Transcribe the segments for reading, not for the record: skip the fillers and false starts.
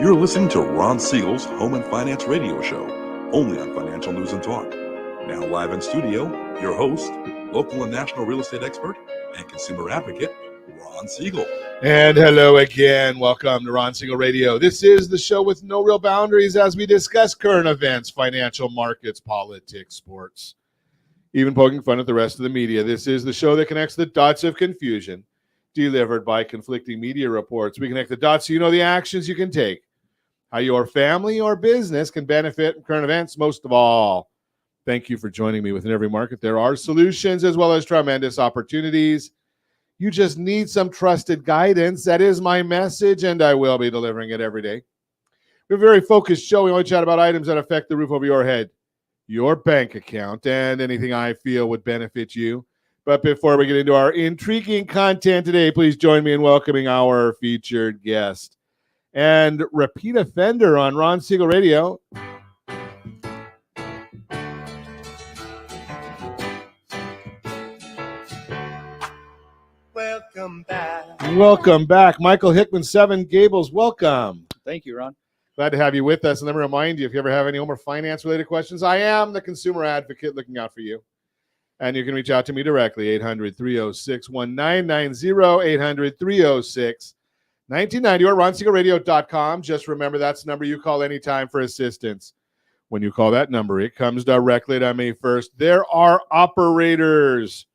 You're listening to Ron Siegel's Home and Finance Radio Show, only on Financial News and Talk. Now live in studio, your host, local and national real estate expert and consumer advocate, Ron Siegel. And hello again. Welcome to Ron Siegel Radio. This is the show with no real boundaries as we discuss current events, financial markets, politics, sports, even poking fun at the rest of the media. This is the show that connects the dots of confusion delivered by conflicting media reports. We connect the dots so you know the actions you can take, how your family or business can benefit from current events. Most of all, thank you for joining me. Within every market, there are solutions as well as tremendous opportunities. You just need some trusted guidance. That is my message, and I will be delivering it every day. We have a very focused show. We only chat about items that affect the roof over your head, your bank account, and anything I feel would benefit you. But before we get into our intriguing content today, please join me in welcoming our featured guest and repeat offender on Ron Siegel Radio. Welcome back. Michael Hickman, Seven Gables, welcome. Thank you, Ron. Glad to have you with us. And let me remind you, if you ever have any home or finance-related questions, I am the consumer advocate looking out for you. And you can reach out to me directly, 800-306-1990, 800-306-1990, or ronsiegelradio.com. Just remember, that's the number you call anytime for assistance. When you call that number, it comes directly to me first. There are operators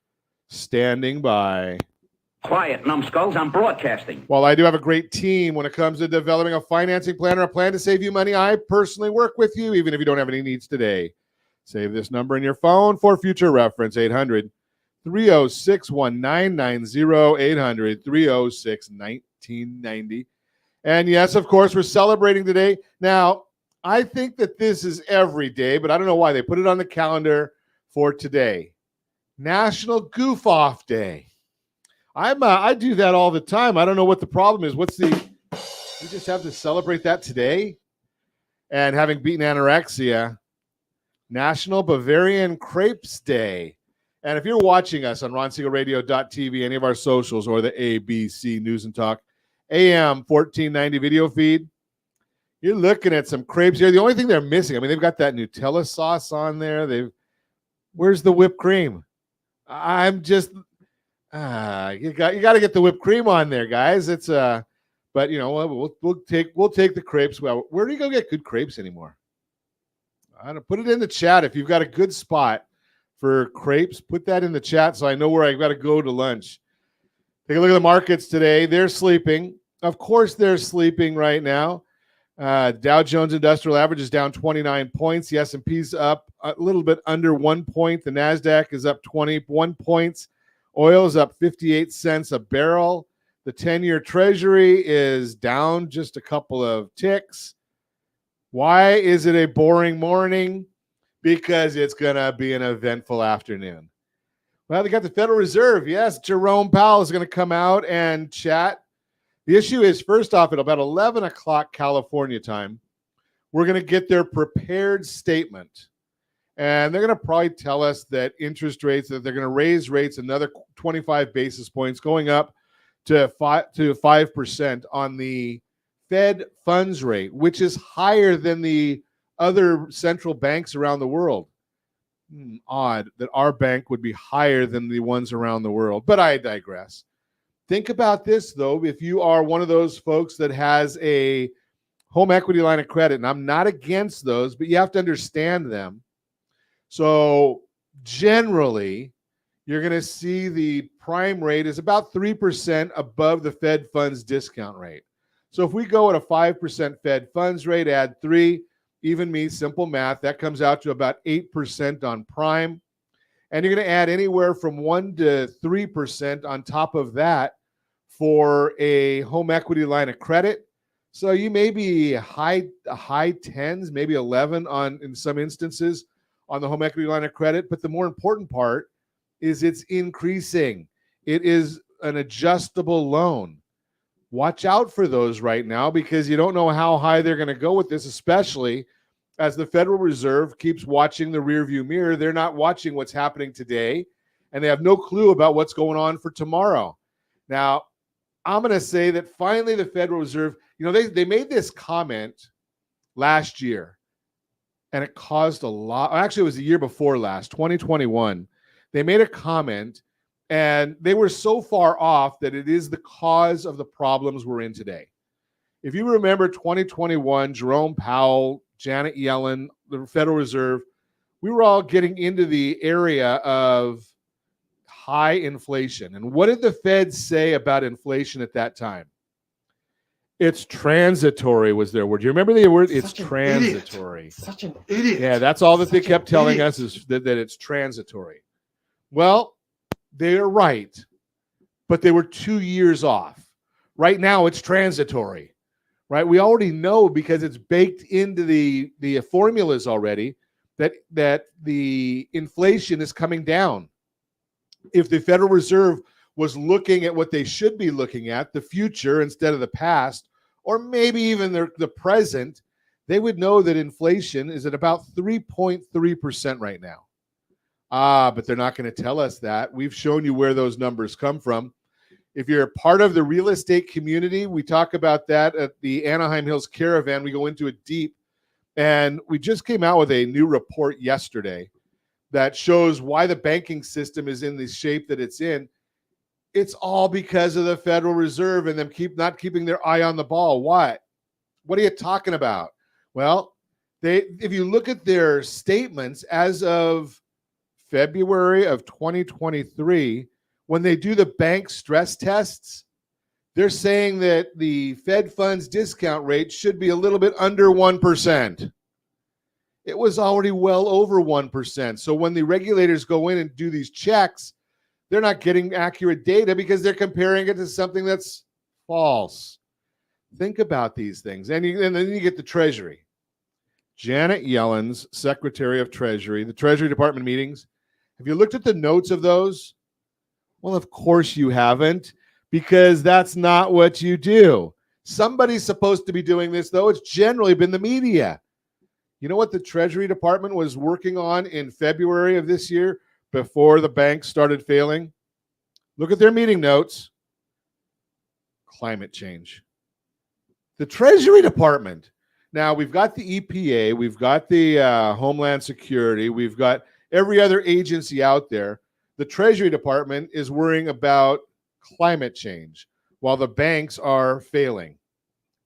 standing by. Quiet, numbskulls, I'm broadcasting. While I do have a great team when it comes to developing a financing plan or a plan to save you money, I personally work with you, even if you don't have any needs today. Save this number in your phone for future reference, 800-306-1990, 800-306-1990. And yes, of course, we're celebrating today. Now, I think that this is every day, but I don't know why they put it on the calendar for today. National Goof Off Day. I do that all the time. I don't know what the problem is. We just have to celebrate that today? And having beaten anorexia, National Bavarian Crepes Day. And if you're watching us on ronsiegelradio.tv, any of our socials, or the ABC News and Talk AM 1490 video feed, you're looking at some crepes here. The only thing they're missing, I mean, they've got that Nutella sauce on there. Where's the whipped cream? I'm just... you got to get the whipped cream on there, guys. It's but you know we'll take the crepes. Well, where do you go get good crepes anymore? I don't put it in the chat if you've got a good spot for crepes. Put that in the chat so I know where I've got to go to lunch. Take a look at the markets today. They're sleeping. Of course, they're sleeping right now. Dow Jones Industrial Average is down 29 points. The S&P's up a little bit under 1 point. The Nasdaq is up 21 points. Oil is up 58 cents a barrel. The 10-year Treasury is down just a couple of ticks. Why is it a boring morning? Because it's going to be an eventful afternoon. Well, they got the Federal Reserve. Yes, Jerome Powell is going to come out and chat. The issue is, first off, at about 11 o'clock California time, we're going to get their prepared statement. And they're going to probably tell us that interest rates, that they're going to raise rates another 25 basis points, going up to 5% on the Fed funds rate, which is higher than the other central banks around the world. Odd that our bank would be higher than the ones around the world, but I digress. Think about this, though. If you are one of those folks that has a home equity line of credit, and I'm not against those, but you have to understand them. So generally, you're going to see the prime rate is about 3% above the Fed funds discount rate. So if we go at a 5% Fed funds rate, add 3, even me, simple math, that comes out to about 8% on prime. And you're going to add anywhere from 1 to 3% on top of that for a home equity line of credit. So you may be high 10s, maybe 11 in some instances on the home equity line of credit. But the more important part is it's increasing. It is an adjustable loan. Watch out for those right now because you don't know how high they're going to go with this, especially as the Federal Reserve keeps watching the rearview mirror. They're not watching what's happening today, and they have no clue about what's going on for tomorrow. Now, I'm going to say that finally the Federal Reserve, they made this comment last year, and it caused a lot. Actually, it was the year before last, 2021. They made a comment, and they were so far off that it is the cause of the problems we're in today. If you remember 2021, Jerome Powell, Janet Yellen, the Federal Reserve, we were all getting into the area of high inflation. And what did the Fed say about inflation at that time? It's transitory was their word. Do you remember the word? It's transitory. Such an idiot. Yeah, that's all that they kept telling us is that it's transitory. Well, they're right, but they were 2 years off. Right now, it's transitory, right? We already know because it's baked into the formulas already that the inflation is coming down. If the Federal Reserve was looking at what they should be looking at, the future instead of the past, or maybe even the present, they would know that inflation is at about 3.3% right now. But they're not going to tell us that. We've shown you where those numbers come from. If you're a part of the real estate community, we talk about that at the Anaheim Hills Caravan. We go into it deep. And we just came out with a new report yesterday that shows why the banking system is in the shape that it's in. It's all because of the Federal Reserve and them not keeping their eye on the ball. What are you talking about? Well, if you look at their statements as of February of 2023, when they do the bank stress tests, they're saying that the Fed funds discount rate should be a little bit under 1%. It was already well over 1%. So when the regulators go in and do these checks, they're not getting accurate data because they're comparing it to something that's false. Think about these things. And then you get the Treasury. Janet Yellen's Secretary of Treasury, the Treasury Department meetings. Have you looked at the notes of those? Well, of course you haven't, because that's not what you do. Somebody's supposed to be doing this, though. It's generally been the media. You know what the Treasury Department was working on in February of this year before the banks started failing? Look at their meeting notes. Climate change. The Treasury Department. Now, we've got the EPA, we've got the Homeland Security, we've got every other agency out there. The Treasury Department is worrying about climate change while the banks are failing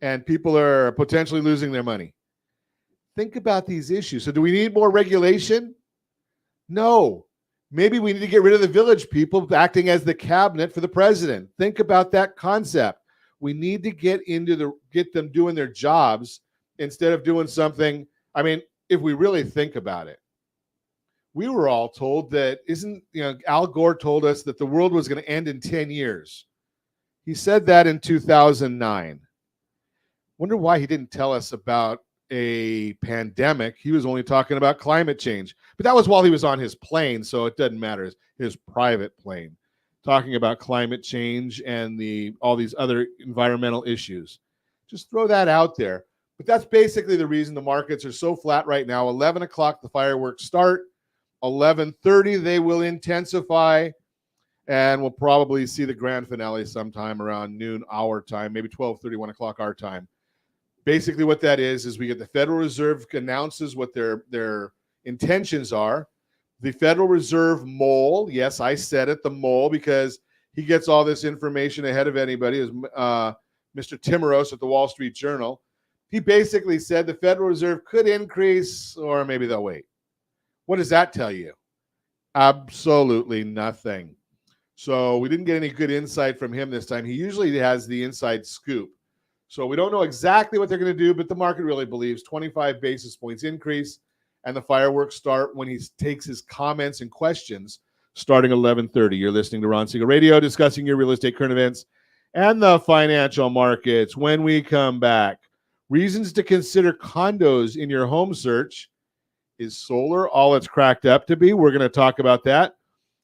and people are potentially losing their money. Think about these issues. So do we need more regulation? No. Maybe we need to get rid of the village people acting as the cabinet for the president. Think about that concept. We need to get them doing their jobs instead of doing something. I mean, if we really think about it, we were all told that Al Gore told us that the world was going to end in 10 years. He said that in 2009. Wonder why he didn't tell us about a pandemic. He was only talking about climate change. But that was while he was on his plane, so it doesn't matter. His private plane, talking about climate change and all these other environmental issues. Just throw that out there. But that's basically the reason the markets are so flat right now. 11 o'clock, the fireworks start. 11:30, they will intensify, and we'll probably see the grand finale sometime around noon our time, maybe 12:30, 1 o'clock our time. Basically what that is we get the Federal Reserve announces what their intentions are. The Federal Reserve mole, yes, I said it, the mole, because he gets all this information ahead of anybody, is Mr. Timmeros at the Wall Street Journal. He basically said the Federal Reserve could increase, or maybe they'll wait. What does that tell you? Absolutely nothing. So we didn't get any good insight from him this time. He usually has the inside scoop. So we don't know exactly what they're going to do, but the market really believes 25 basis points increase, and the fireworks start when he takes his comments and questions starting 11:30. You're listening to Ron Siegel Radio, discussing your real estate current events and the financial markets. When we come back, reasons to consider condos in your home search. Is solar all it's cracked up to be? We're going to talk about that.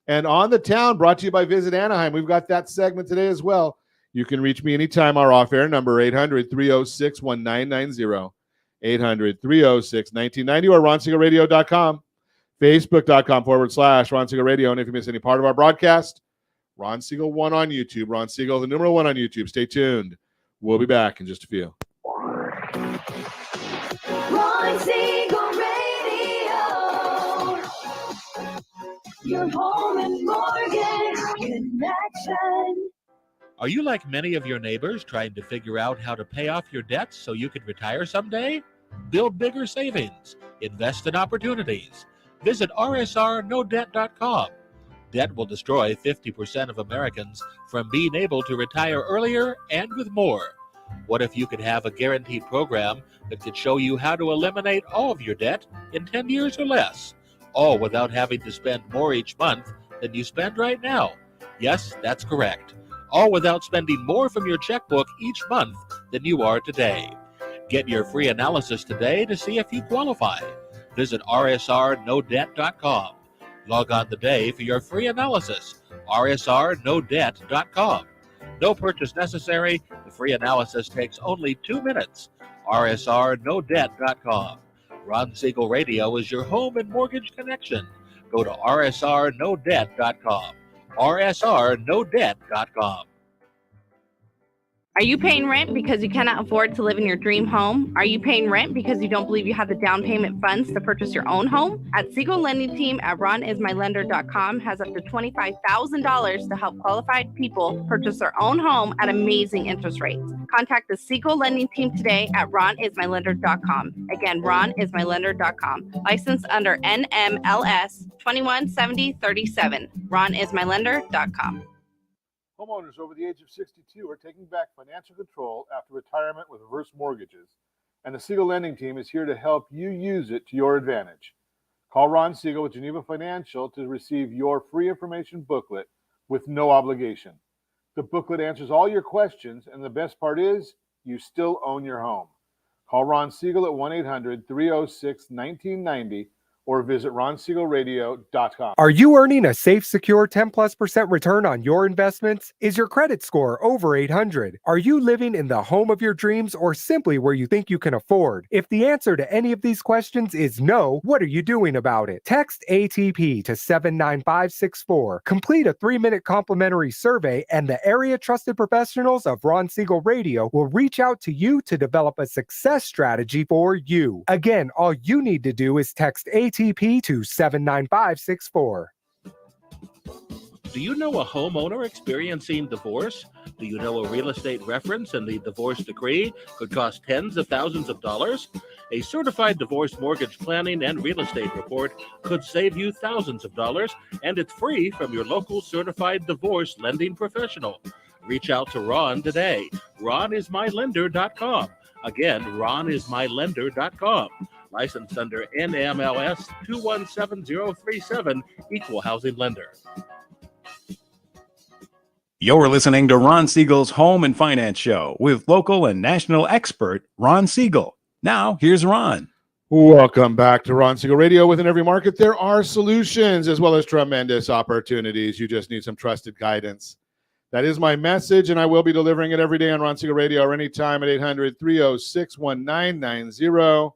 And On the Town, brought to you by Visit Anaheim. We've got that segment today as well. You can reach me anytime. Our off-air number, 800-306-1990, 800-306-1990, or ronsiegelradio.com, facebook.com/Ron Siegel Radio. And if you miss any part of our broadcast, Ron Siegel 1 on YouTube. Ron Siegel, the number 1 on YouTube. Stay tuned. We'll be back in just a few. Ron Siegel Radio, your home and mortgage connection. Are you like many of your neighbors trying to figure out how to pay off your debts so you can retire someday? Build bigger savings. Invest in opportunities. Visit rsrnodebt.com. Debt will destroy 50% of Americans from being able to retire earlier and with more. What if you could have a guaranteed program that could show you how to eliminate all of your debt in 10 years or less, all without having to spend more each month than you spend right now? Yes, that's correct. All without spending more from your checkbook each month than you are today. Get your free analysis today to see if you qualify. Visit rsrnodebt.com. Log on today for your free analysis. rsrnodebt.com. No purchase necessary. The free analysis takes only 2 minutes. rsrnodebt.com. Ron Siegel Radio is your home and mortgage connection. Go to rsrnodebt.com. rsrnodebt.com. Are you paying rent because you cannot afford to live in your dream home? Are you paying rent because you don't believe you have the down payment funds to purchase your own home? At Siegel Lending Team at ronismylender.com has up to $25,000 to help qualified people purchase their own home at amazing interest rates. Contact the Siegel Lending Team today at ronismylender.com. Again, ronismylender.com. Licensed under NMLS 217037. ronismylender.com. Homeowners over the age of 62 are taking back financial control after retirement with reverse mortgages, and the Siegel Lending Team is here to help you use it to your advantage. Call Ron Siegel with Geneva Financial to receive your free information booklet with no obligation. The booklet answers all your questions, and the best part is you still own your home. Call Ron Siegel at 1-800-306-1990 or visit ronsiegelradio.com. Are you earning a safe, secure 10+% return on your investments? Is your credit score over 800? Are you living in the home of your dreams or simply where you think you can afford? If the answer to any of these questions is no, what are you doing about it? Text ATP to 79564. Complete a 3-minute complimentary survey, and the area trusted professionals of Ron Siegel Radio will reach out to you to develop a success strategy for you. Again, all you need to do is text ATP to 79564. Do you know a homeowner experiencing divorce? Do you know a real estate reference and the divorce decree could cost tens of thousands of dollars? A certified divorce mortgage planning and real estate report could save you thousands of dollars, and it's free from your local certified divorce lending professional. Reach out to Ron today. ronismylender.com. Again, ronismylender.com. Licensed under NMLS 217037, Equal Housing Lender. You're listening to Ron Siegel's Home and Finance Show with local and national expert Ron Siegel. Now, here's Ron. Welcome back to Ron Siegel Radio. Within every market, there are solutions as well as tremendous opportunities. You just need some trusted guidance. That is my message, and I will be delivering it every day on Ron Siegel Radio or anytime at 800-306-1990.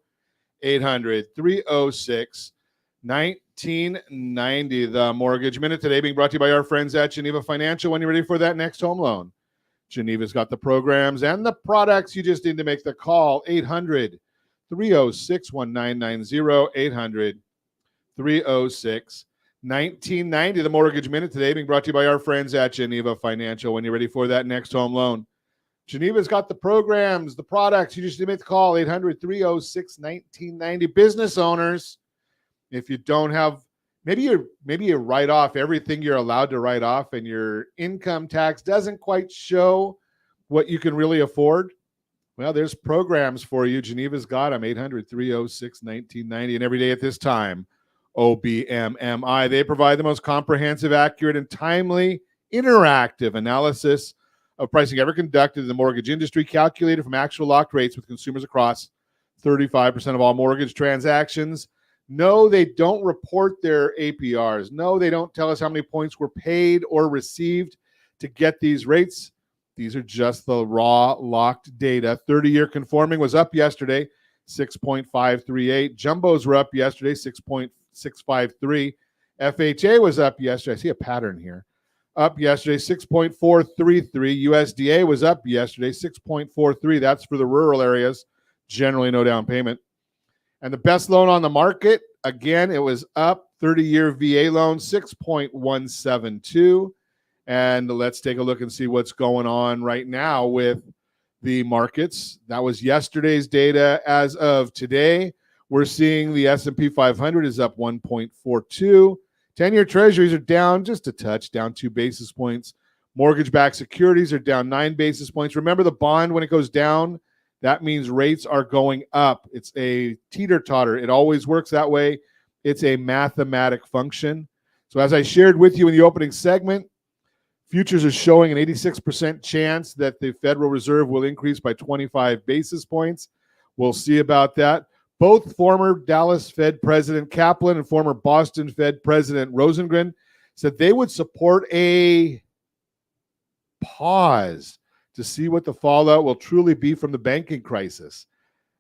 800-306-1990. The Mortgage Minute today being brought to you by our friends at Geneva Financial. When you're ready for that next home loan, Geneva's got the programs and the products. You just need to make the call. 800-306-1990. 800-306-1990. The Mortgage Minute today being brought to you by our friends at Geneva Financial. When you're ready for that next home loan, Geneva's got the programs, the products. You just need to make the call, 800-306-1990. Business owners, if you don't have, maybe you write off everything you're allowed to write off and your income tax doesn't quite show what you can really afford. Well, there's programs for you. Geneva's got them, 800-306-1990. And every day at this time, OBMMI. They provide the most comprehensive, accurate, and timely interactive analysis of pricing ever conducted in the mortgage industry, calculated from actual locked rates with consumers across 35% of all mortgage transactions. No, they don't report their APRs. No, they don't tell us how many points were paid or received to get these rates. These are just the raw locked data. 30-year conforming was up yesterday, 6.538. Jumbos were up yesterday, 6.653. FHA was up yesterday. I see a pattern here. up yesterday, 6.433. USDA was up yesterday, 6.43. That's for the rural areas, generally no down payment. And the best loan on the market, again, it was up. 30-year VA loan, 6.172. And let's take a look and see what's going on right now with the markets. That was yesterday's data. As of today, we're seeing the S&P 500 is up 1.42. 10-year treasuries are down just a touch, down 2 basis points. Mortgage-backed securities are down 9 basis points. Remember, the bond, when it goes down, that means rates are going up. It's a teeter-totter. It always works that way. It's a mathematic function. So as I shared with you in the opening segment, futures are showing an 86% chance that the Federal Reserve will increase by 25 basis points. We'll see about that. Both former Dallas Fed President Kaplan and former Boston Fed President Rosengren said they would support a pause to see what the fallout will truly be from the banking crisis.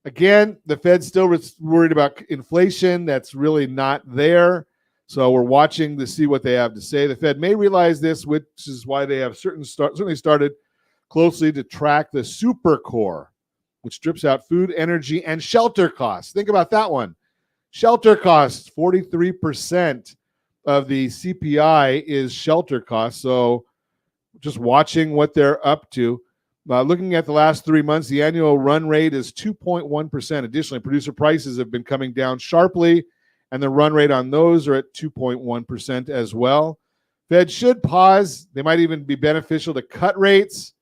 Again, the Fed's still worried about inflation. That's really not there. So we're watching to see what they have to say. The Fed may realize this, which is why they have certainly started closely to track the super core, which strips out food, energy, and shelter costs. Think about that one. Shelter costs, 43% of the CPI is shelter costs. So just watching what they're up to. Looking at the last 3 months, the annual run rate is 2.1%. Additionally, producer prices have been coming down sharply, and the run rate on those are at 2.1% as well. Fed should pause. They might even be beneficial to cut rates,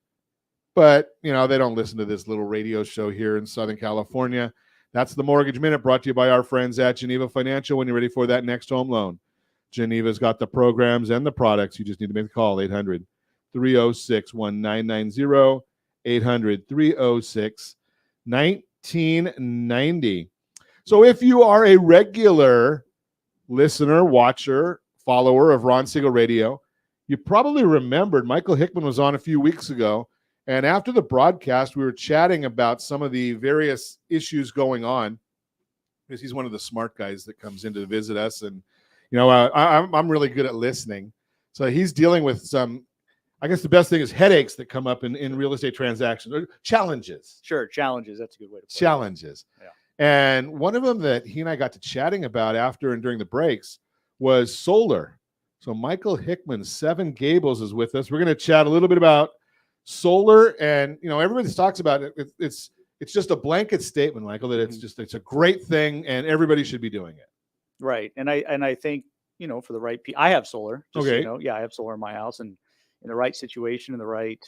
but they don't listen to this little radio show here in Southern California. That's the Mortgage Minute, brought to you by our friends at Geneva Financial. When you're ready for that next home loan, Geneva's got the programs and the products. You just need to make the call, 800-306-1990, 800-306-1990. So if you are a regular listener, watcher, follower of Ron Siegel Radio, you probably remembered Michael Hickman was on a few weeks ago. And after the broadcast, we were chatting about some of the various issues going on, because he's one of the smart guys that comes in to visit us. And, I'm really good at listening. So he's dealing with some, I guess the best thing is headaches that come up in real estate transactions, or challenges. Sure, challenges. That's a good way to put it. Challenges. Yeah. And one of them that he and I got to chatting about after and during the breaks was solar. So Michael Hickman, Seven Gables, is with us. We're going to chat a little bit about solar, and everybody talks about it. It's just a blanket statement, Michael, that it's a great thing and everybody should be doing it. Right, and I think for the right I have solar. Okay. I have solar in my house, and in the right situation, in the right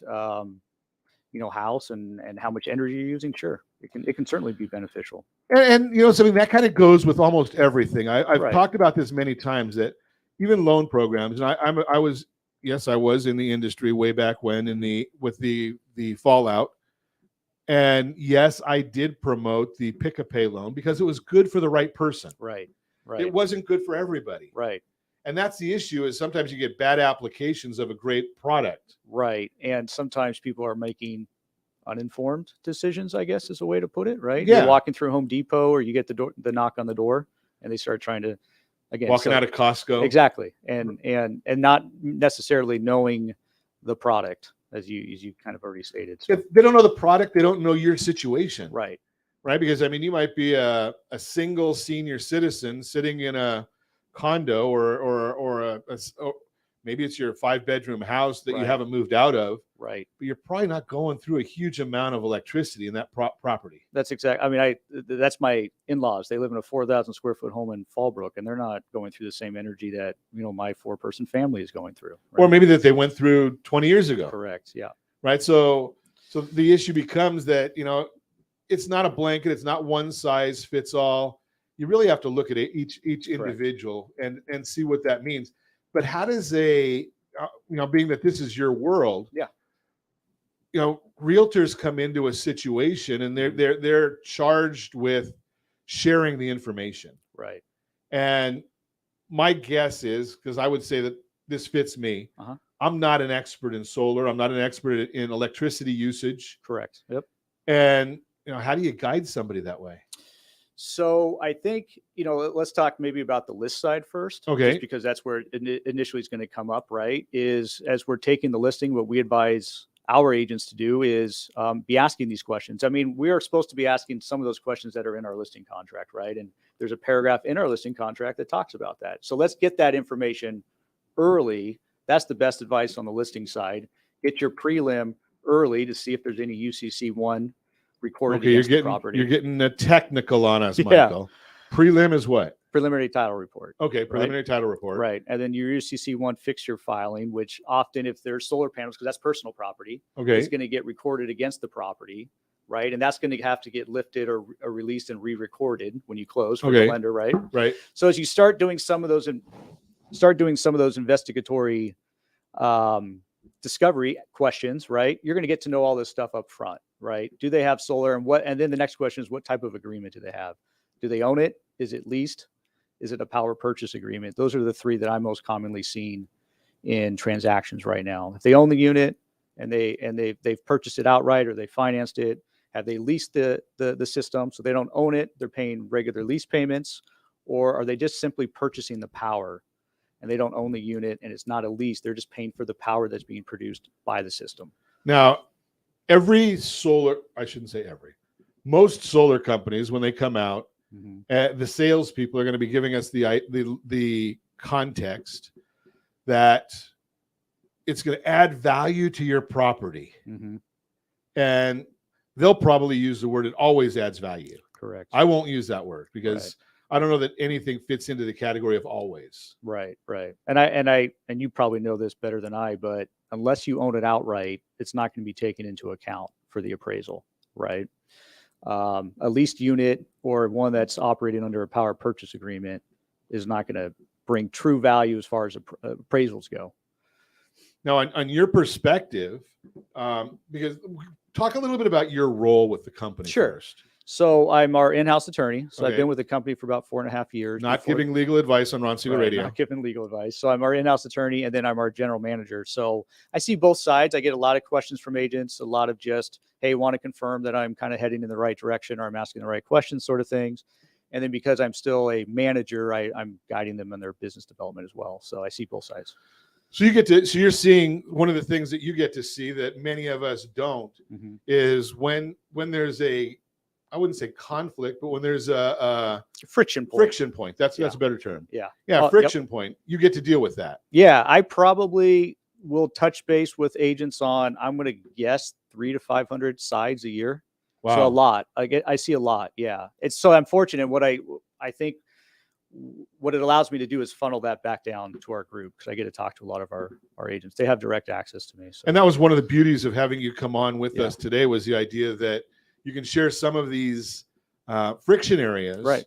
house, and how much energy you're using, sure, it can certainly be beneficial. And something that kind of goes with almost everything. I've Right. talked about this many times, that even loan programs, and I was in the industry way back when with the fallout. And yes, I did promote the pick-a-pay loan because it was good for the right person. Right. It wasn't good for everybody. Right. And that's the issue, is sometimes you get bad applications of a great product. Right. And sometimes people are making uninformed decisions, I guess is a way to put it, right? Yeah. You're walking through Home Depot, or you get the knock on the door, and they start trying to, Walking out of Costco. Exactly. And not necessarily knowing the product, as you kind of already stated. So. If they don't know the product, they don't know your situation. Right. Because you might be a single senior citizen sitting in a condo or maybe it's your 5-bedroom house that you haven't moved out of. Right. But you're probably not going through a huge amount of electricity in that property. That's exactly. That's my in-laws. They live in a 4,000 square foot home in Fallbrook, and they're not going through the same energy that my 4-person family is going through. Right? Or maybe that they went through 20 years ago. Correct. Yeah. Right. So the issue becomes that it's not a blanket. It's not one size fits all. You really have to look at each individual and see what that means. But how does being that this is your world? Yeah. Realtors come into a situation and they're charged with sharing the information. Right. And my guess is, because I would say that this fits me. Uh-huh. I'm not an expert in solar. I'm not an expert in electricity usage. Correct. Yep. And how do you guide somebody that way? So I think, let's talk maybe about the list side first. Okay. Just because that's where initially is going to come up, right? Is as we're taking the listing, what we advise our agents to do is be asking these questions. I mean, we are supposed to be asking some of those questions that are in our listing contract, right? And there's a paragraph in our listing contract that talks about that. So let's get that information early. That's the best advice on the listing side. Get your prelim early to see if there's any UCC1 recorded against the property. You're getting technical on us, Yeah. Michael. Prelim is what? Preliminary title report. Okay, preliminary title report. Right. And then your UCC1 fixture filing, which often, if there's solar panels, because that's personal property, Okay. it's going to get recorded against the property, right? And that's going to have to get lifted or released and re-recorded when you close for the lender, right? Right. So as you start doing some of those investigatory discovery questions, right? You're going to get to know all this stuff up front, right? Do they have solar, and then the next question is, what type of agreement do they have? Do they own it? Is it leased? Is it a power purchase agreement? Those are the three that I'm most commonly seeing in transactions right now. If they own the unit and they've purchased it outright or they financed it, have they leased the system so they don't own it? They're paying regular lease payments, or are they just simply purchasing the power and they don't own the unit and it's not a lease? They're just paying for the power that's being produced by the system. Now, most solar companies, when they come out, the salespeople are going to be giving us the context that it's going to add value to your property, and they'll probably use the word "it always adds value." Correct. I won't use that word because I don't know that anything fits into the category of always. Right. And you probably know this better than I, but unless you own it outright, it's not going to be taken into account for the appraisal, right? A leased unit or one that's operating under a power purchase agreement is not going to bring true value as far as appraisals go. Now, on your perspective, because talk a little bit about your role with the company first. So I'm our in-house attorney. So I've been with the company for about 4.5 years. Not giving legal advice on Ron Siegel Radio. Not giving legal advice. So I'm our in-house attorney, and then I'm our general manager. So I see both sides. I get a lot of questions from agents, a lot of just, hey, want to confirm that I'm kind of heading in the right direction or I'm asking the right questions sort of things. And then because I'm still a manager, I'm guiding them in their business development as well. So I see both sides. So you're seeing one of the things that you get to see that many of us don't is when there's I wouldn't say conflict, but when there's a friction point. That's a better term. Yeah. Friction point. You get to deal with that. Yeah. I probably will touch base with agents on, I'm going to guess 300 to 500 sides a year. Wow. So a lot. I see a lot. Yeah. It's so unfortunate. What I think what it allows me to do is funnel that back down to our group, because I get to talk to a lot of our agents. They have direct access to me. So. And that was one of the beauties of having you come on with us today, was the idea that you can share some of these friction areas. Right.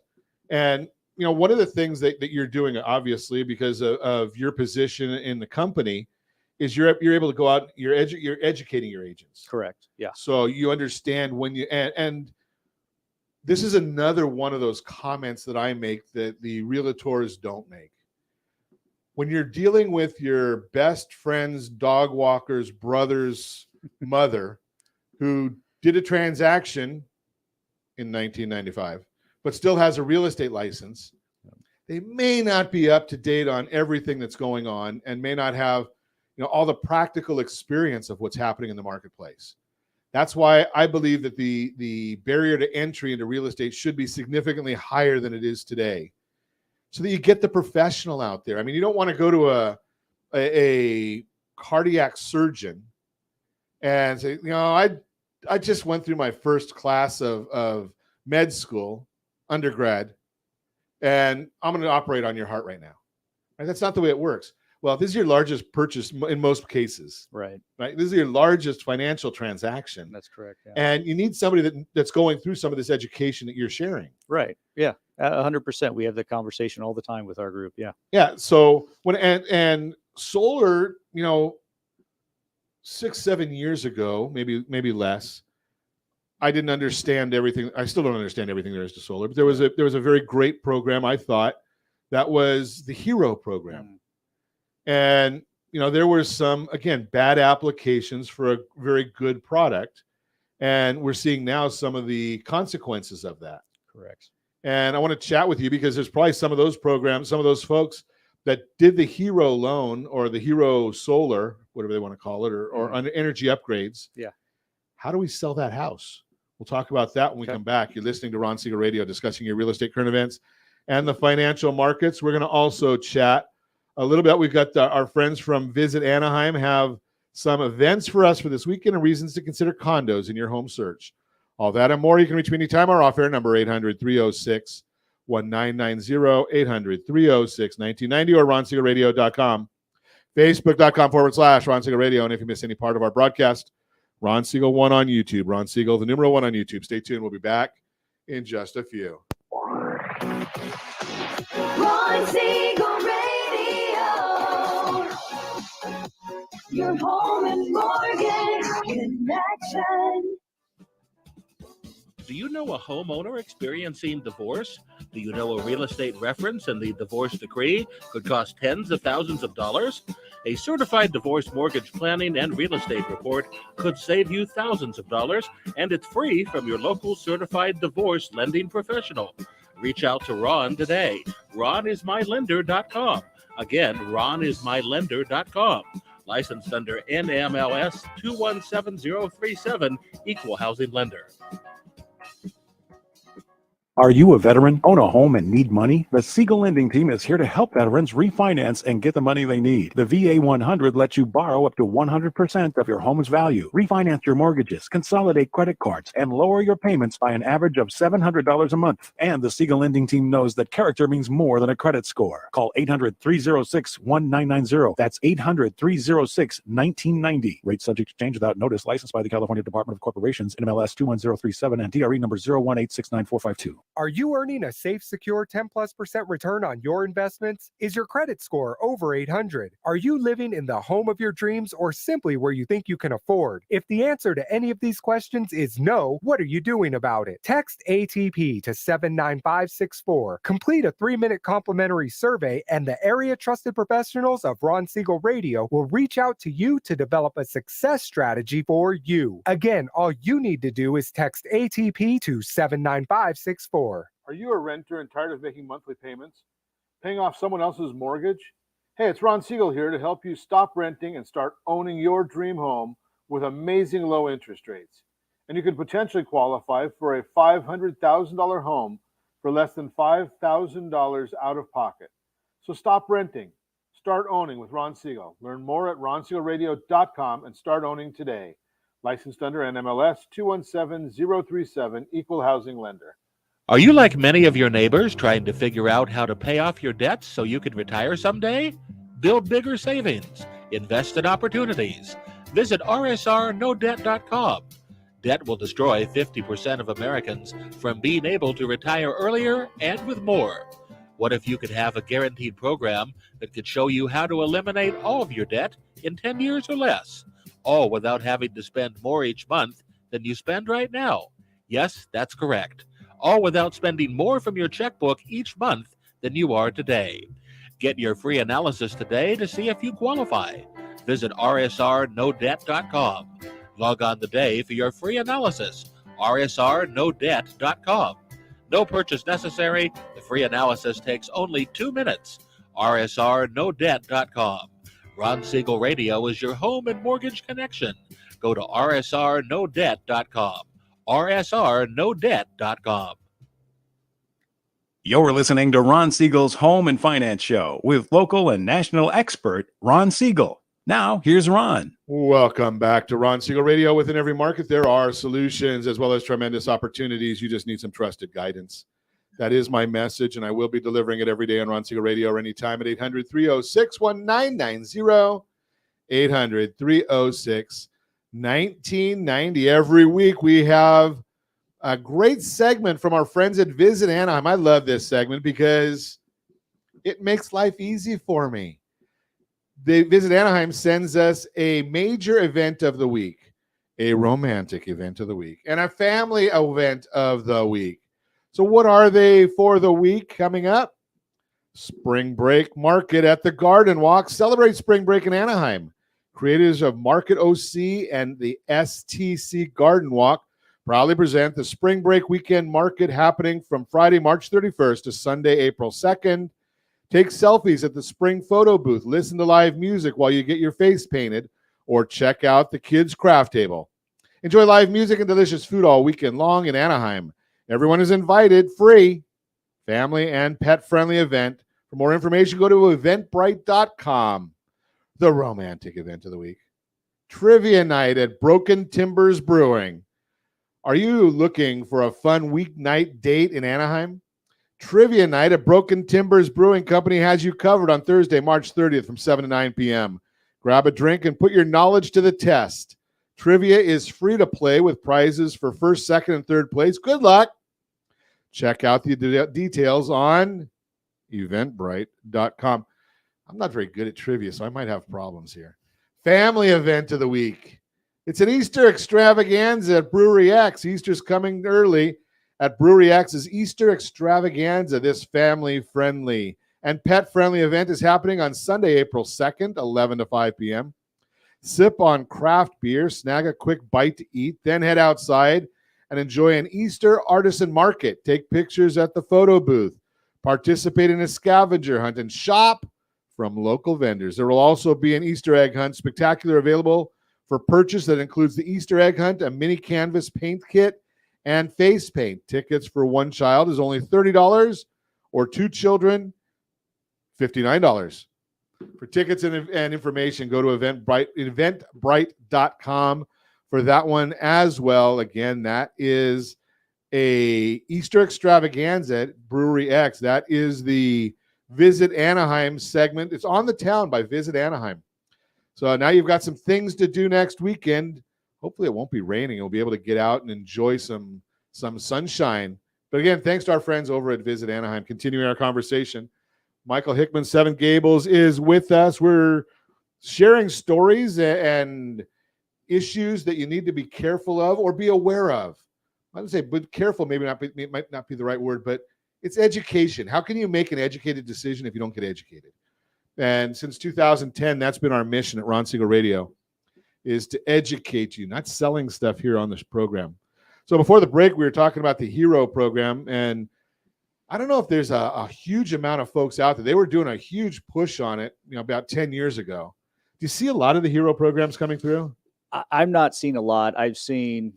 And, one of the things that you're doing, obviously, because of your position in the company, is you're able to go out, you're educating your agents. Correct. Yeah. So you understand when you, and this is another one of those comments that I make that the realtors don't make. When you're dealing with your best friend's dog walker's brother's mother, who did a transaction in 1995, but still has a real estate license, they may not be up to date on everything that's going on and may not have, all the practical experience of what's happening in the marketplace. That's why I believe that the barrier to entry into real estate should be significantly higher than it is today, so that you get the professional out there. I mean, you don't want to go to a cardiac surgeon and say, I just went through my first class of med school, undergrad, and I'm going to operate on your heart right now. Right? That's not the way it works. Well, this is your largest purchase in most cases. Right. This is your largest financial transaction. That's correct. Yeah. And you need somebody that's going through some of this education that you're sharing. Right. Yeah. 100%. We have the conversation all the time with our group. Yeah. Yeah. So and solar, 6-7 years ago, maybe less, I didn't understand everything. I still don't understand everything there is to solar, but there was a very great program, I thought, that was the HERO program. And, there were some, again, bad applications for a very good product. And we're seeing now some of the consequences of that. Correct. And I want to chat with you because there's probably some of those programs, some of those folks that did the Hero loan or the Hero Solar, whatever they want to call it, or on energy upgrades. Yeah. How do we sell that house? We'll talk about that when we come back. You're listening to Ron Siegel Radio, discussing your real estate current events and the financial markets. We're going to also chat a little bit. We've got our friends from Visit Anaheim have some events for us for this weekend and reasons to consider condos in your home search. All that and more. You can reach me anytime. Our off-air number, 800-306-1990, 800-306-1990, or ronsiegelradio.com, facebook.com/Ron Siegel Radio. And if you miss any part of our broadcast, Ron Siegel 1 on YouTube. Ron Siegel, the numeral 1 on YouTube. Stay tuned. We'll be back in just a few. Ron Siegel Radio. Your home and mortgage connection. Do you know a homeowner experiencing divorce? Do you know a real estate reference and the divorce decree could cost tens of thousands of dollars? A certified divorce mortgage planning and real estate report could save you thousands of dollars, and it's free from your local certified divorce lending professional. Reach out to Ron today. RonIsMyLender.com. Again, RonIsMyLender.com. Licensed under NMLS 217037, Equal Housing Lender. Are you a veteran, own a home, and need money? The Siegel Lending Team is here to help veterans refinance and get the money they need. The VA 100 lets you borrow up to 100% of your home's value, refinance your mortgages, consolidate credit cards, and lower your payments by an average of $700 a month. And the Siegel Lending Team knows that character means more than a credit score. Call 800-306-1990. That's 800-306-1990. Rate subject to change without notice. Licensed by the California Department of Corporations, NMLS 21037, and DRE number 018694552. Are you earning a safe, secure 10+% return on your investments? Is your credit score over 800? Are you living in the home of your dreams or simply where you think you can afford? If the answer to any of these questions is no, what are you doing about it? Text ATP to 79564. Complete a 3-minute complimentary survey, and the area trusted professionals of Ron Siegel Radio will reach out to you to develop a success strategy for you. Again, all you need to do is text ATP to 79564. Are you a renter and tired of making monthly payments? Paying off someone else's mortgage? Hey, it's Ron Siegel here to help you stop renting and start owning your dream home with amazing low interest rates. And you could potentially qualify for a $500,000 home for less than $5,000 out of pocket. So stop renting. Start owning with Ron Siegel. Learn more at ronsiegelradio.com and start owning today. Licensed under NMLS 217037, Equal Housing Lender. Are you like many of your neighbors trying to figure out how to pay off your debts so you can retire someday? Build bigger savings. Invest in opportunities. Visit rsrnodebt.com. Debt will destroy 50% of Americans from being able to retire earlier and with more. What if you could have a guaranteed program that could show you how to eliminate all of your debt in 10 years or less, all without having to spend more each month than you spend right now? Yes, that's correct. All without spending more from your checkbook each month than you are today. Get your free analysis today to see if you qualify. Visit rsrnodebt.com. Log on today for your free analysis. rsrnodebt.com. No purchase necessary. The free analysis takes only 2 minutes. rsrnodebt.com. Ron Siegel Radio is your home and mortgage connection. Go to rsrnodebt.com. rsrnodebt.com. You're listening to Ron Siegel's Home and Finance Show with local and national expert Ron Siegel. Now, here's Ron. Welcome back to Ron Siegel Radio. Within every market, there are solutions as well as tremendous opportunities. You just need some trusted guidance. That is my message, and I will be delivering it every day on Ron Siegel Radio or anytime at 800-306-1990, 800-306-1990. Every week we have a great segment from our friends at Visit Anaheim. I love this segment because it makes life easy for me. The Visit Anaheim sends us a major event of the week, a romantic event of the week, and a family event of the week. So what are they for the week coming up? Spring Break Market at the Garden Walk. Celebrate Spring Break in Anaheim. Creators of Market OC and the STC Garden Walk proudly present the Spring Break Weekend Market happening from Friday, March 31st to Sunday, April 2nd. Take selfies at the Spring Photo Booth, listen to live music while you get your face painted, or check out the Kids Craft Table. Enjoy live music and delicious food all weekend long in Anaheim. Everyone is invited, free, family and pet-friendly event. For more information, go to eventbrite.com. The romantic event of the week. Trivia night at Broken Timbers Brewing. Are you looking for a fun weeknight date in Anaheim? Trivia night at Broken Timbers Brewing Company has you covered on Thursday, March 30th from 7 to 9 p.m. Grab a drink and put your knowledge to the test. Trivia is free to play with prizes for first, second, and third place. Good luck. Check out the details on eventbrite.com. I'm not very good at trivia, so I might have problems here. Family event of the week. It's an Easter extravaganza at Brewery X. Easter's coming early at Brewery X's Easter extravaganza. This family-friendly and pet-friendly event is happening on Sunday, April 2nd, 11 to 5 p.m. Sip on craft beer, snag a quick bite to eat, then head outside and enjoy an Easter artisan market. Take pictures at the photo booth. Participate in a scavenger hunt and shop from local vendors. There will also be an Easter egg hunt spectacular available for purchase that includes the Easter egg hunt, a mini canvas paint kit, and face paint. Tickets for one child is only $30 or two children, $59. For tickets and information, go to eventbrite.com for that one as well. Again, that is a Easter extravaganza at Brewery X. That is the Visit Anaheim segment. It's on the town by Visit Anaheim. So now you've got some things to do next weekend. Hopefully it won't be raining. You'll be able to get out and enjoy some sunshine. But again, thanks to our friends over at Visit Anaheim. Continuing our conversation, Michael Hickman, Seven Gables, is with us. We're sharing stories and issues that you need to be careful of or be aware of. I would say, but careful might not be the right word, but it's education. How can you make an educated decision if you don't get educated? And since 2010, that's been our mission at Ron Siegel Radio, is to educate you, not selling stuff here on this program. So before the break, we were talking about the HERO program, and I don't know if there's a huge amount of folks out there. They were doing a huge push on it, about 10 years ago. Do you see a lot of the HERO programs coming through? I'm not seeing a lot. I've seen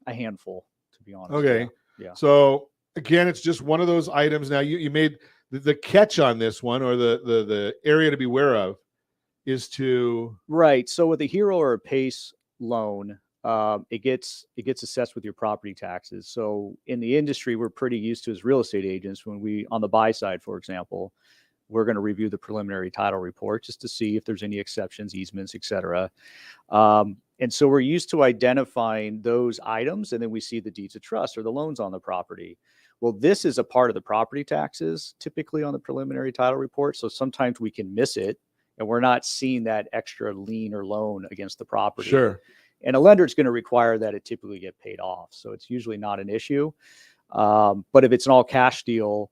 a handful, to be honest. Okay. Yeah. So again, it's just one of those items. Now you made the catch on this one, or the area to be aware of, is to right. So with a HERO or a PACE loan, it gets assessed with your property taxes. So in the industry, we're pretty used to, as real estate agents, when we, on the buy side, for example, we're going to review the preliminary title report just to see if there's any exceptions, easements, et cetera. And so we're used to identifying those items, and then we see the deeds of trust or the loans on the property. Well, this is a part of the property taxes, typically on the preliminary title report. So sometimes we can miss it, and we're not seeing that extra lien or loan against the property. Sure. And a lender is going to require that it typically get paid off. So it's usually not an issue. But if it's an all cash deal,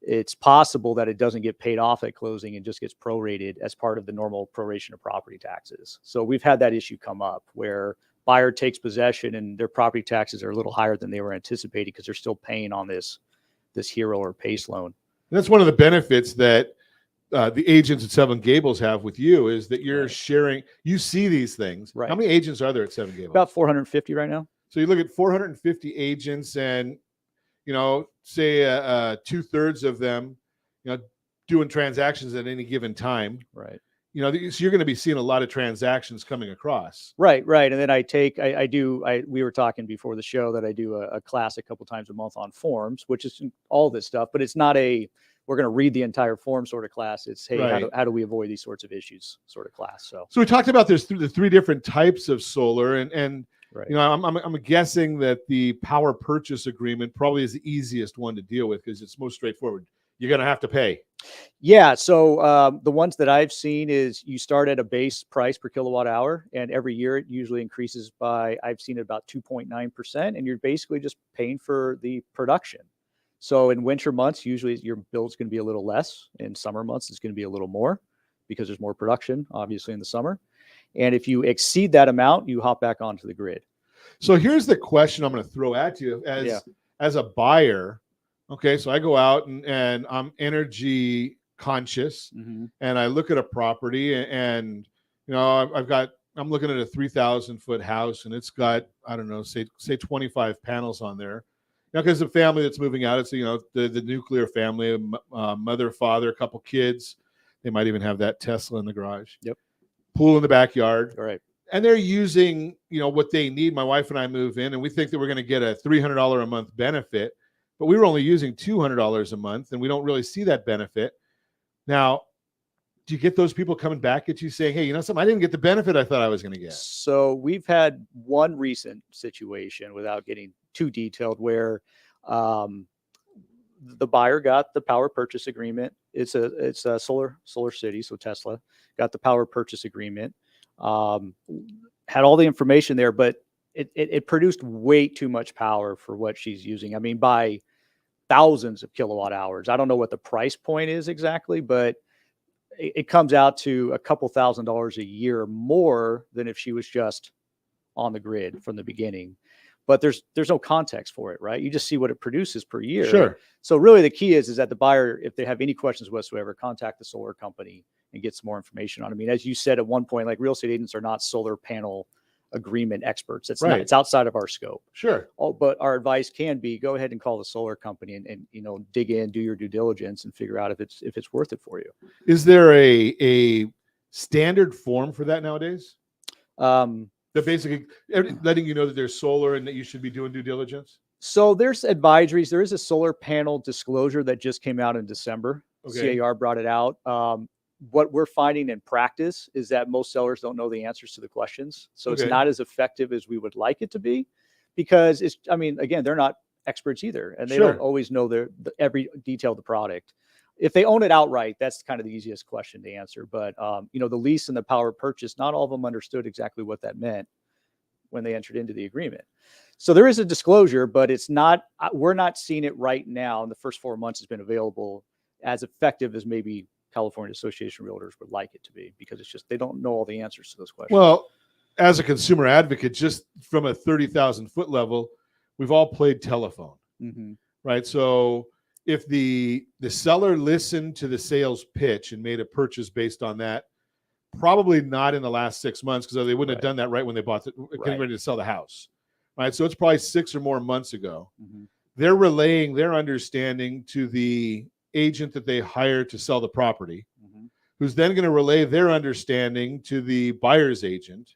it's possible that it doesn't get paid off at closing and just gets prorated as part of the normal proration of property taxes. So we've had that issue come up where buyer takes possession and their property taxes are a little higher than they were anticipating because they're still paying on this HERO or PACE loan. And that's one of the benefits that the agents at Seven Gables have with you, is that you're sharing. You see these things. Right. How many agents are there at Seven Gables? About 450 right now. So you look at 450 agents, and say 2/3 of them, doing transactions at any given time. Right. So you're going to be seeing a lot of transactions coming across. Right. And then we were talking before the show that I do a class a couple times a month on forms, which is all this stuff, but it's not we're going to read the entire form sort of class. It's, hey, right. how do we avoid these sorts of issues sort of class. So we talked about there's the three different types of solar, and right. I'm guessing that the power purchase agreement probably is the easiest one to deal with because it's most straightforward. You're going to have to pay. Yeah. So the ones that I've seen is you start at a base price per kilowatt hour, and every year it usually increases by, I've seen it about 2.9%, and you're basically just paying for the production. So in winter months, usually your bill's going to be a little less. In summer months, it's going to be a little more because there's more production, obviously, in the summer. And if you exceed that amount, you hop back onto the grid. So here's the question I'm going to throw at you as a buyer. Okay, so I go out and I'm energy conscious, and I look at a property, and I'm looking at a 3,000 foot house, and it's got, I don't know, say 25 panels on there. Because the family that's moving out, it's the nuclear family, mother, father, a couple kids. They might even have that Tesla in the garage. Yep. Pool in the backyard. All right. And they're using, what they need. My wife and I move in, and we think that we're going to get a $300 a month benefit, but we were only using $200 a month, and we don't really see that benefit. Now, do you get those people coming back at you saying, hey, something, I didn't get the benefit I thought I was going to get? So we've had one recent situation, without getting too detailed, where the buyer got the power purchase agreement. It's a solar city, so Tesla got the power purchase agreement, had all the information there, but it produced way too much power for what she's using. I mean, by thousands of kilowatt hours. I don't know what the price point is exactly, but it comes out to a couple $1,000s a year more than if she was just on the grid from the beginning. But there's no context for it, right? You just see what it produces per year. Sure. So really the key is that the buyer, if they have any questions whatsoever, contact the solar company and get some more information on it. I mean, as you said at one point, like, real estate agents are not solar panel agreement experts. It's not, it's outside of our scope. Sure. But our advice can be, go ahead and call the solar company and dig in, do your due diligence, and figure out if it's worth it for you. Is there a standard form for that nowadays? That basically letting you know that there's solar and that you should be doing due diligence? So there's advisories. There is a solar panel disclosure that just came out in December. Okay. CAR brought it out. What we're finding in practice is that most sellers don't know the answers to the questions. So it's not as effective as we would like it to be, because again, they're not experts either. And they don't always know every detail of the product. If they own it outright, that's kind of the easiest question to answer. But, the lease and the power purchase, not all of them understood exactly what that meant when they entered into the agreement. So there is a disclosure, but we're not seeing it right now. In the first 4 months, it's been available as effective as maybe California Association of Realtors would like it to be, because it's just, they don't know all the answers to those questions. Well, as a consumer advocate, just from a 30,000 foot level, we've all played telephone, right? So if the seller listened to the sales pitch and made a purchase based on that, probably not in the last 6 months, because they wouldn't have done that right when they bought getting ready to sell the house, right? So it's probably 6 or more months ago. They're relaying their understanding to the agent that they hire to sell the property, who's then going to relay their understanding to the buyer's agent,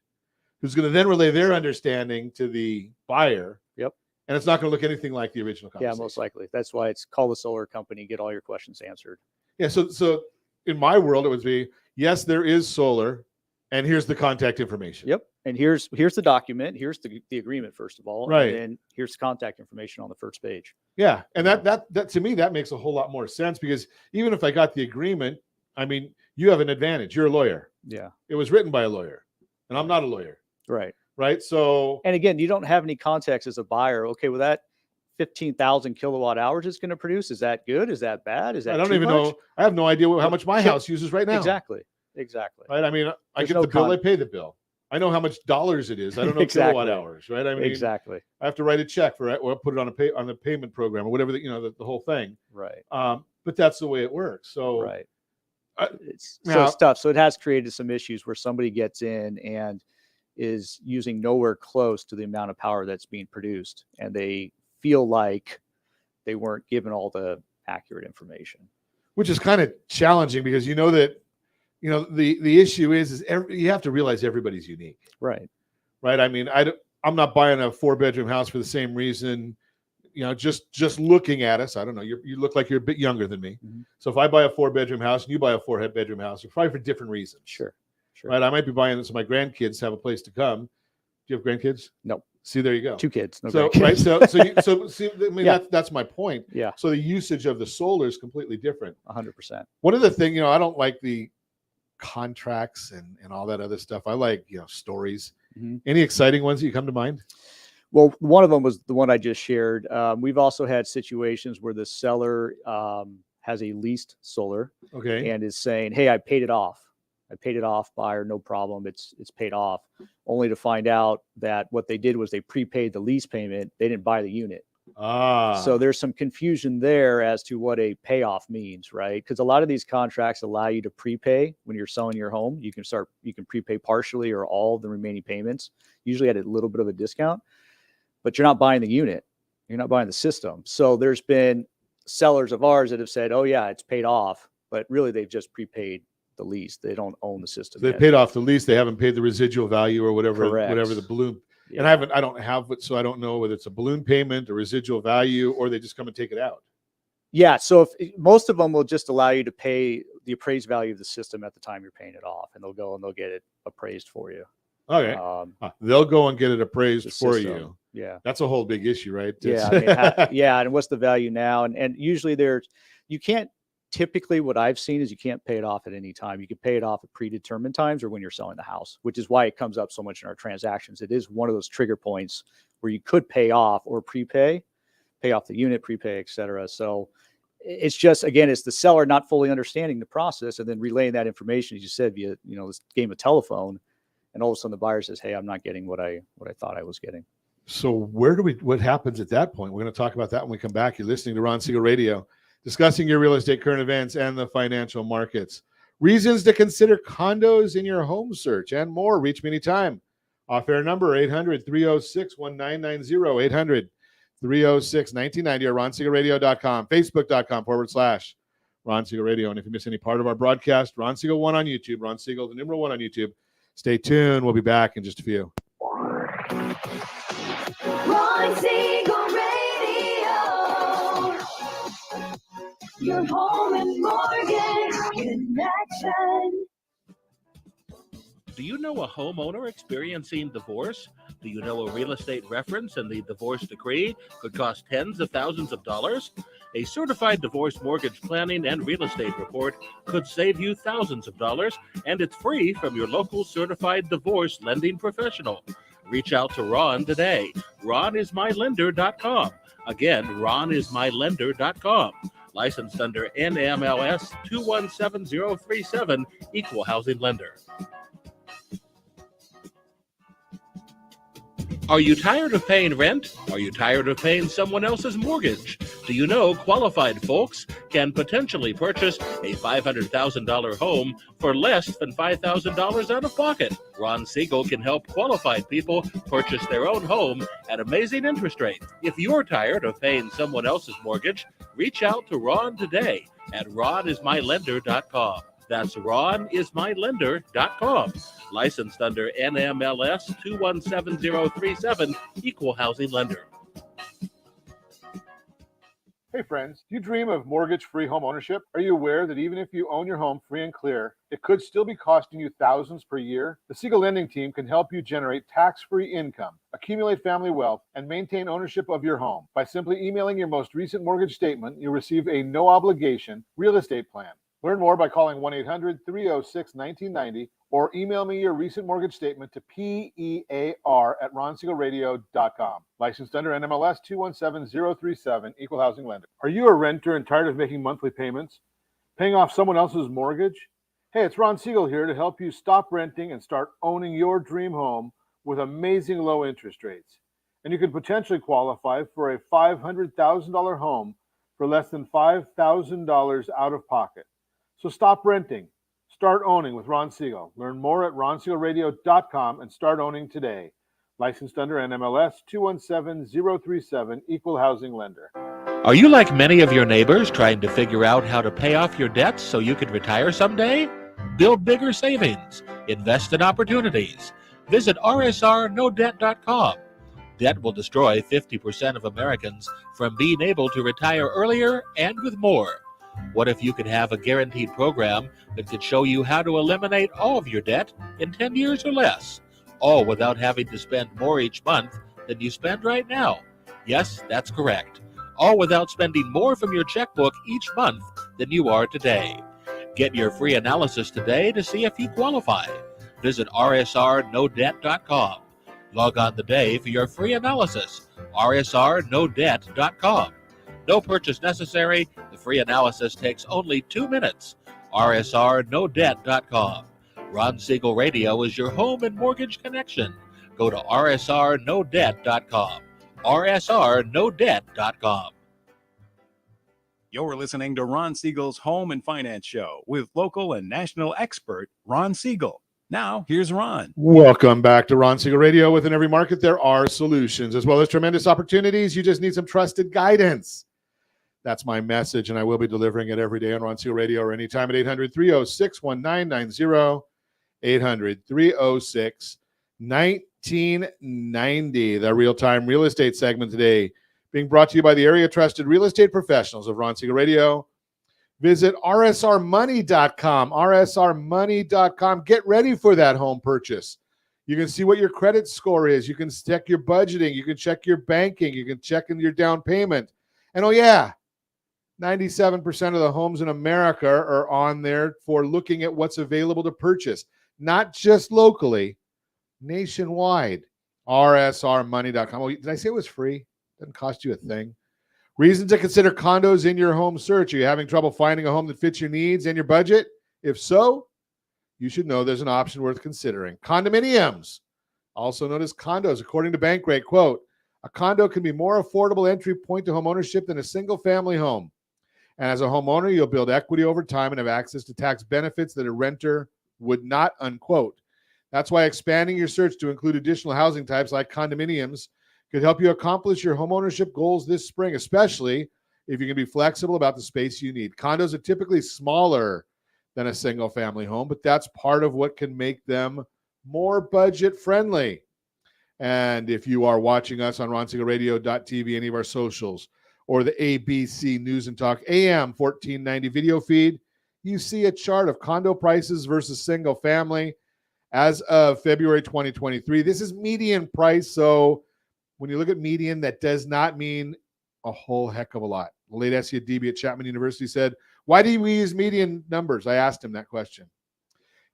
who's going to then relay their understanding to the buyer. Yep. And it's not going to look anything like the original conversation. Yeah, most likely. That's why it's call the solar company, get all your questions answered. Yeah. So in my world, it would be, yes, there is solar, and here's the contact information. Yep. And here's the document. Here's the agreement, first of all. Right. And then here's the contact information on the first page. Yeah. And that to me, that makes a whole lot more sense, because even if I got the agreement, I mean, you have an advantage. You're a lawyer. Yeah. It was written by a lawyer, and I'm not a lawyer. Right. Right. So, and again, you don't have any context as a buyer. Okay, well, that 15,000 kilowatt hours it's going to produce, is that good? Is that bad? Is that I don't even know. I have no idea how much my house uses right now. Exactly. Right. I mean, I get the bill, I pay the bill. I know how much dollars it is. I don't know kilowatt hours, right? I mean, exactly. I have to write a check for it, or put it on the payment program, or whatever, the whole thing. Right. But that's the way it works. So, right. It's tough. So it has created some issues where somebody gets in and is using nowhere close to the amount of power that's being produced, and they feel like they weren't given all the accurate information, which is kind of challenging, because the issue is you have to realize everybody's unique. Right. I mean, I'm not buying a 4-bedroom house for the same reason. Just looking at us, I don't know. You look like you're a bit younger than me. So if I buy a 4-bedroom house and you buy a 4-bedroom house, it's probably for different reasons. Sure. Right. I might be buying this so my grandkids have a place to come. Do you have grandkids? No. See, there you go. 2 kids. No so grandkids. right. So see, I mean, that's my point. Yeah. So the usage of the solar is completely different. 100%. One of the things, I don't like the contracts and all that other stuff. I like, stories. Any exciting ones that you come to mind? Well, one of them was the one I just shared. We've also had situations where the seller has a leased solar, okay, and is saying, "Hey, I paid it off. I paid it off, buyer, no problem. It's paid off, only to find out that what they did was they prepaid the lease payment. They didn't buy the unit. So there's some confusion there as to what a payoff means, right? Because a lot of these contracts allow you to prepay when you're selling your home. You can prepay partially or all of the remaining payments, usually at a little bit of a discount, but you're not buying the unit. You're not buying the system. So there's been sellers of ours that have said, oh yeah, it's paid off, but really they've just prepaid the lease. They don't own the system. So they paid off the lease. They haven't paid the residual value or whatever, Correct. whatever the balloon. Yeah. And I don't have it, so I don't know whether it's a balloon payment or residual value, or they just come and take it out. Yeah. So if most of them will just allow you to pay the appraised value of the system at the time you're paying it off, and they'll go and they'll get it appraised for you. Okay. They'll go and get it appraised for system. you. Yeah. That's a whole big issue, right? Yeah. I mean, yeah. And what's the value now? And usually you can't, typically what I've seen is you can't pay it off at any time. You can pay it off at predetermined times or when you're selling the house, which is why it comes up so much in our transactions. It is one of those trigger points where you could pay off or pay off the unit, prepay, et cetera. So it's just, again, it's the seller not fully understanding the process and then relaying that information, as you said, via, this game of telephone. And all of a sudden the buyer says, hey, I'm not getting what I thought I was getting. So what happens at that point? We're going to talk about that when we come back. You're listening to Ron Siegel Radio, discussing your real estate current events and the financial markets. Reasons to consider condos in your home search and more. Reach me anytime. Off-air number 800-306-1990, 800-306-1990, or ronsiegelradio.com, facebook.com/Ron Siegel Radio. And if you miss any part of our broadcast, Ron Siegel 1 on YouTube, Ron Siegel, the number 1 on YouTube. Stay tuned. We'll be back in just a few. Ron Siegel Radio. Your home and mortgage connection. Do you know a homeowner experiencing divorce? Do you know a real estate reference and the divorce decree could cost tens of thousands of dollars? A certified divorce mortgage planning and real estate report could save you thousands of dollars, and it's free from your local certified divorce lending professional. Reach out to Ron today. RonIsMyLender.com. Again, RonIsMyLender.com. Licensed under NMLS 217037, Equal Housing Lender. Are you tired of paying rent? Are you tired of paying someone else's mortgage? Do you know qualified folks can potentially purchase a $500,000 home for less than $5,000 out of pocket? Ron Siegel can help qualified people purchase their own home at amazing interest rates. If you're tired of paying someone else's mortgage, reach out to Ron today at RonIsMyLender.com. That's RonIsMyLender.com. Licensed under NMLS 217037, Equal Housing Lender. Hey friends, do you dream of mortgage-free home ownership? Are you aware that even if you own your home free and clear, it could still be costing you thousands per year? The Siegel Lending Team can help you generate tax-free income, accumulate family wealth, and maintain ownership of your home. By simply emailing your most recent mortgage statement, you'll receive a no-obligation real estate plan. Learn more by calling 1-800-306-1990 or email me your recent mortgage statement to PEAR@RonSiegelRadio.com. Licensed under NMLS 217037, Equal Housing Lender. Are you a renter and tired of making monthly payments? Paying off someone else's mortgage? Hey, it's Ron Siegel here to help you stop renting and start owning your dream home with amazing low interest rates. And you could potentially qualify for a $500,000 home for less than $5,000 out of pocket. So stop renting. Start owning with Ron Siegel. Learn more at ronsiegelradio.com and start owning today. Licensed under NMLS 217037, Equal Housing Lender. Are you like many of your neighbors trying to figure out how to pay off your debts so you can retire someday? Build bigger savings. Invest in opportunities. Visit rsrnodebt.com. Debt will destroy 50% of Americans from being able to retire earlier and with more. What if you could have a guaranteed program that could show you how to eliminate all of your debt in 10 years or less, all without having to spend more each month than you spend right now? Yes, that's correct. All without spending more from your checkbook each month than you are today. Get your free analysis today to see if you qualify. Visit rsrnodebt.com. Log on today for your free analysis, rsrnodebt.com. No purchase necessary. The free analysis takes only 2 minutes. rsrnodebt.com. Ron Siegel Radio is your home and mortgage connection. Go to rsrnodebt.com. rsrnodebt.com. You're listening to Ron Siegel's Home and Finance Show with local and national expert Ron Siegel. Now, here's Ron. Welcome back to Ron Siegel Radio. Within every market, there are solutions as well as tremendous opportunities. You just need some trusted guidance. That's my message, and I will be delivering it every day on Ron Siegel Radio or anytime at 800-306-1990, 800-306-1990. The real-time real estate segment today being brought to you by the area trusted real estate professionals of Ron Siegel Radio. Visit rsrmoney.com, rsrmoney.com. Get ready for that home purchase. You can see what your credit score is. You can check your budgeting. You can check your banking. You can check in your down payment. And 97% of the homes in America are on there for looking at what's available to purchase, not just locally, nationwide. rsrmoney.com. Oh, did I say it was free? Doesn't cost you a thing. Reasons to consider condos in your home search. Are you having trouble finding a home that fits your needs and your budget? If so, you should know there's an option worth considering. Condominiums, also known as condos, according to Bankrate, quote, a condo can be more affordable entry point to home ownership than a single family home. And as a homeowner, you'll build equity over time and have access to tax benefits that a renter would not, unquote. That's why expanding your search to include additional housing types like condominiums could help you accomplish your homeownership goals this spring, especially if you can be flexible about the space you need. Condos are typically smaller than a single family home, but that's part of what can make them more budget friendly. And if you are watching us on ronsiegelradio.tv, any of our socials, or the ABC News and Talk AM 1490 video feed, you see a chart of condo prices versus single family as of February 2023. This is median price, so when you look at median, that does not mean a whole heck of a lot. The late Essia Debe at Chapman University said, why do we use median numbers? I asked him that question.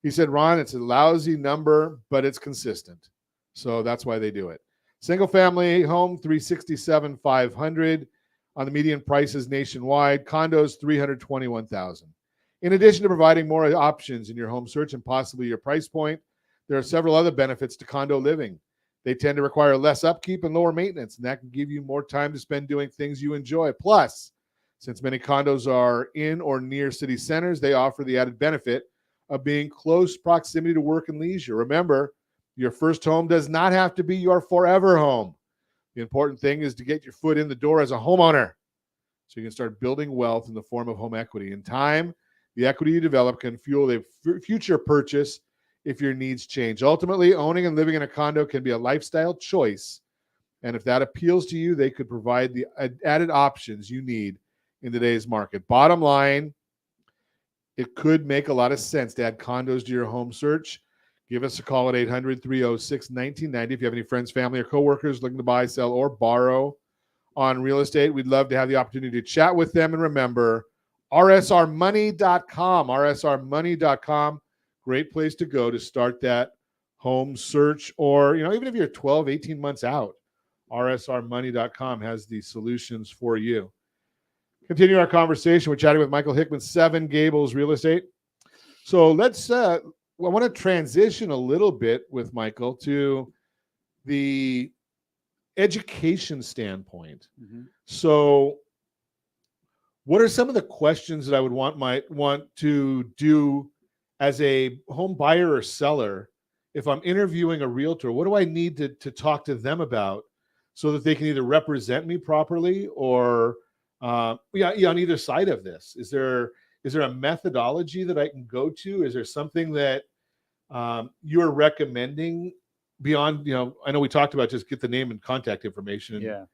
He said, Ron, it's a lousy number, but it's consistent. So that's why they do it. Single family home, $367,500 on the median prices nationwide. Condos, $321,000. In addition to providing more options in your home search and possibly your price point, there are several other benefits to condo living. They tend to require less upkeep and lower maintenance, and that can give you more time to spend doing things you enjoy. Plus, since many condos are in or near city centers, they offer the added benefit of being close proximity to work and leisure. Remember, your first home does not have to be your forever home. The important thing is to get your foot in the door as a homeowner so you can start building wealth in the form of home equity. In time, the equity you develop can fuel a future purchase if your needs change. Ultimately, owning and living in a condo can be a lifestyle choice. And if that appeals to you, they could provide the added options you need in today's market. Bottom line, it could make a lot of sense to add condos to your home search. Give us a call at 800-306-1990 if you have any friends, family, or coworkers looking to buy, sell, or borrow on real estate. We'd love to have the opportunity to chat with them. And remember, rsrmoney.com, rsrmoney.com. Great place to go to start that home search, or, even if you're 12, 18 months out, rsrmoney.com has the solutions for you. Continue our conversation. We're chatting with Michael Hickman, Seven Gables Real Estate. So let's, I want to transition a little bit with Michael to the education standpoint. Mm-hmm. So what are some of the questions that I would want to do as a home buyer or seller if I'm interviewing a realtor? What do I need to talk to them about so that they can either represent me properly or on either side of this? Is there a methodology that I can go to? Is there something that you're recommending beyond, I know we talked about just get the name and contact information. Yeah.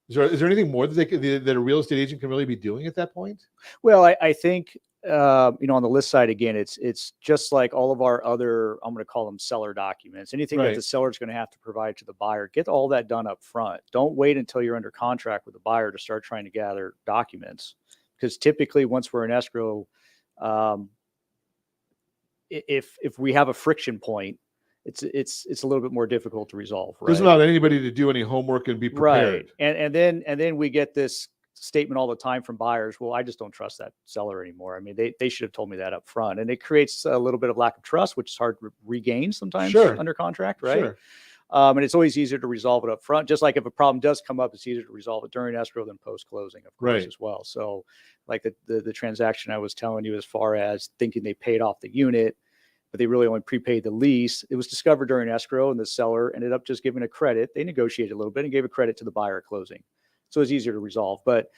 Is there anything more that a real estate agent can really be doing at that point? Well, I think, on the list side, again, it's just like all of our other, I'm going to call them seller documents, anything Right. that the seller is going to have to provide to the buyer, get all that done up front. Don't wait until you're under contract with the buyer to start trying to gather documents. Because typically once we're in escrow, if we have a friction point, it's a little bit more difficult to resolve. Right? Doesn't allow anybody to do any homework and be prepared. Right. And then we get this statement all the time from buyers. Well, I just don't trust that seller anymore. I mean, they should have told me that up front, and it creates a little bit of lack of trust, which is hard to regain sometimes under contract, right? Sure. And it's always easier to resolve it up front. Just like if a problem does come up, it's easier to resolve it during escrow than post closing, of course, as well. So, like the transaction I was telling you, as far as thinking they paid off the unit, but they really only prepaid the lease, it was discovered during escrow, and the seller ended up just giving a credit. They negotiated a little bit and gave a credit to the buyer at closing. So it's easier to resolve. But